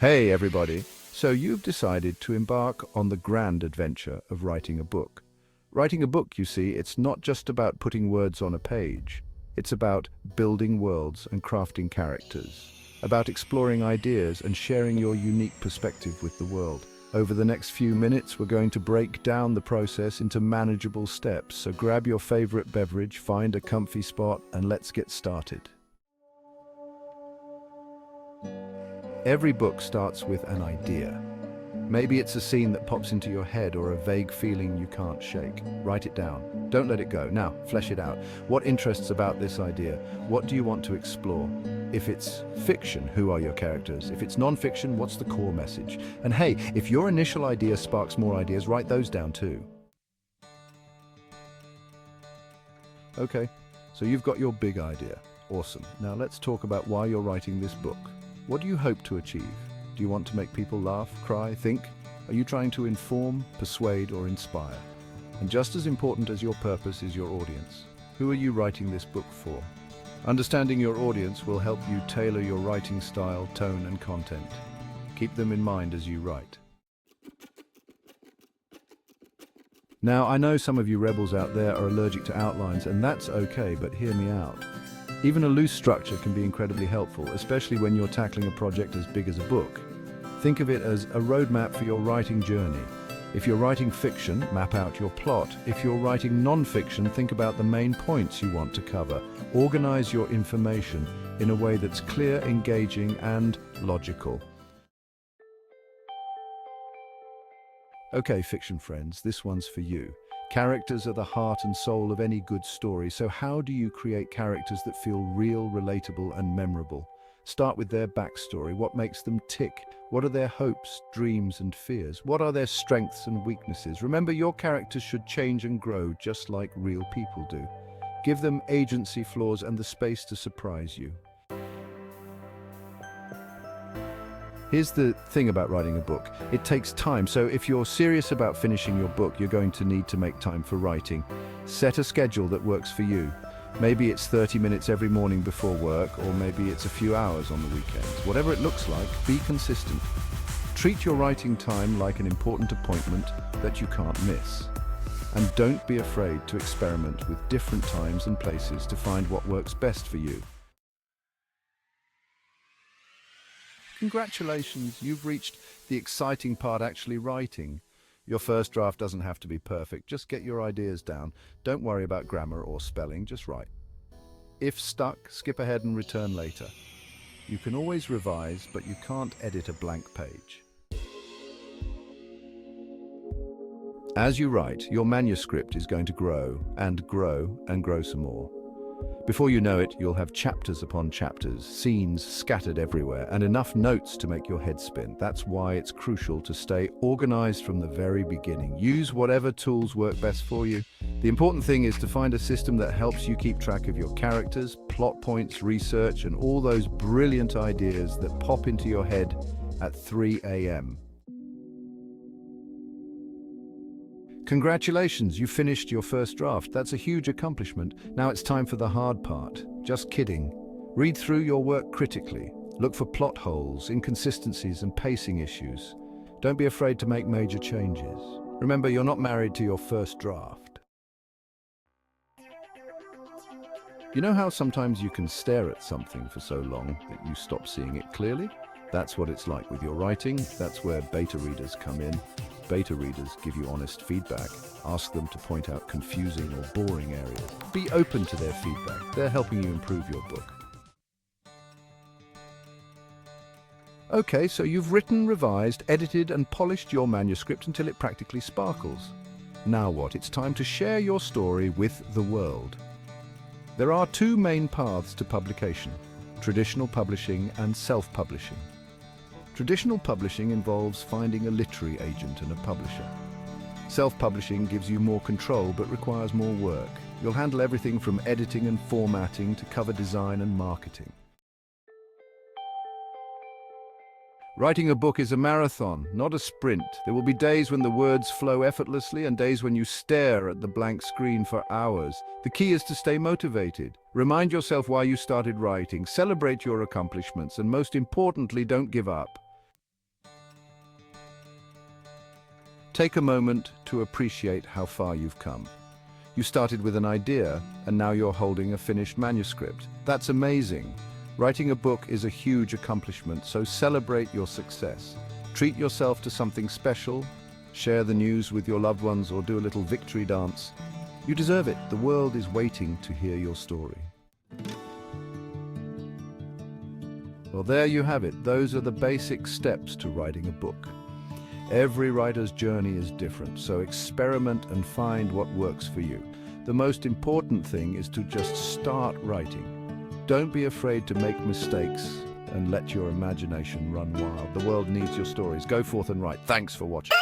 Hey everybody! So you've decided to embark on the grand adventure of writing a book. Writing a book, you see, it's not just about putting words on a page. It's about building worlds and crafting characters, about exploring ideas and sharing your unique perspective with the world. Over the next few minutes, we're going to break down the process into manageable steps. So grab your favorite beverage, find a comfy spot, and let's get started. Every book starts with an idea. Maybe it's a scene that pops into your head or a vague feeling you can't shake. Write it down. Don't let it go. Now, flesh it out. What interests about this idea? What do you want to explore? If it's fiction, who are your characters? If it's non-fiction, what's the core message? And hey, if your initial idea sparks more ideas, write those down too. Okay, so you've got your big idea. Awesome. Now let's talk about why you're writing this book. What do you hope to achieve? Do you want to make people laugh, cry, think? Are you trying to inform, persuade, or inspire? And just as important as your purpose is your audience. Who are you writing this book for? Understanding your audience will help you tailor your writing style, tone, and content. Keep them in mind as you write. Now, I know some of you rebels out there are allergic to outlines, and that's okay, but hear me out. Even a loose structure can be incredibly helpful, especially when you're tackling a project as big as a book. Think of it as a roadmap for your writing journey. If you're writing fiction, map out your plot. If you're writing non-fiction, think about the main points you want to cover. Organize your information in a way that's clear, engaging, and logical. Okay, fiction friends, this one's for you. Characters are the heart and soul of any good story, so how do you create characters that feel real, relatable, and memorable? Start with their backstory. What makes them tick? What are their hopes, dreams, and fears? What are their strengths and weaknesses? Remember, your characters should change and grow just like real people do. Give them agency, flaws, and the space to surprise you. Here's the thing about writing a book. It takes time, so if you're serious about finishing your book, you're going to need to make time for writing. Set a schedule that works for you. Maybe it's 30 minutes every morning before work, or maybe it's a few hours on the weekends. Whatever it looks like, be consistent. Treat your writing time like an important appointment that you can't miss. And don't be afraid to experiment with different times and places to find what works best for you. Congratulations, you've reached the exciting part, actually writing. Your first draft doesn't have to be perfect, just get your ideas down. Don't worry about grammar or spelling, just write. If stuck, skip ahead and return later. You can always revise, but you can't edit a blank page. As you write, your manuscript is going to grow and grow and grow some more. Before you know it, you'll have chapters upon chapters, scenes scattered everywhere, and enough notes to make your head spin. That's why it's crucial to stay organized from the very beginning. Use whatever tools work best for you. The important thing is to find a system that helps you keep track of your characters, plot points, research, and all those brilliant ideas that pop into your head at 3 a.m. Congratulations, you finished your first draft. That's a huge accomplishment. Now it's time for the hard part. Just kidding. Read through your work critically. Look for plot holes, inconsistencies, and pacing issues. Don't be afraid to make major changes. Remember, you're not married to your first draft. You know how sometimes you can stare at something for so long that you stop seeing it clearly? That's what it's like with your writing. That's where beta readers come in. Beta readers give you honest feedback. Ask them to point out confusing or boring areas. Be open to their feedback. They're helping you improve your book. Okay, so you've written, revised, edited, and polished your manuscript until it practically sparkles. Now what? It's time to share your story with the world. There are two main paths to publication: traditional publishing and self-publishing. Traditional publishing involves finding a literary agent and a publisher. Self-publishing gives you more control but requires more work. You'll handle everything from editing and formatting to cover design and marketing. Writing a book is a marathon, not a sprint. There will be days when the words flow effortlessly and days when you stare at the blank screen for hours. The key is to stay motivated. Remind yourself why you started writing, celebrate your accomplishments, and most importantly, don't give up. Take a moment to appreciate how far you've come. You started with an idea, and now you're holding a finished manuscript. That's amazing. Writing a book is a huge accomplishment, so celebrate your success. Treat yourself to something special, share the news with your loved ones, or do a little victory dance. You deserve it. The world is waiting to hear your story. Well, there you have it. Those are the basic steps to writing a book. Every writer's journey is different, so experiment and find what works for you. The most important thing is to just start writing. Don't be afraid to make mistakes and let your imagination run wild. The world needs your stories. Go forth and write. Thanks for watching.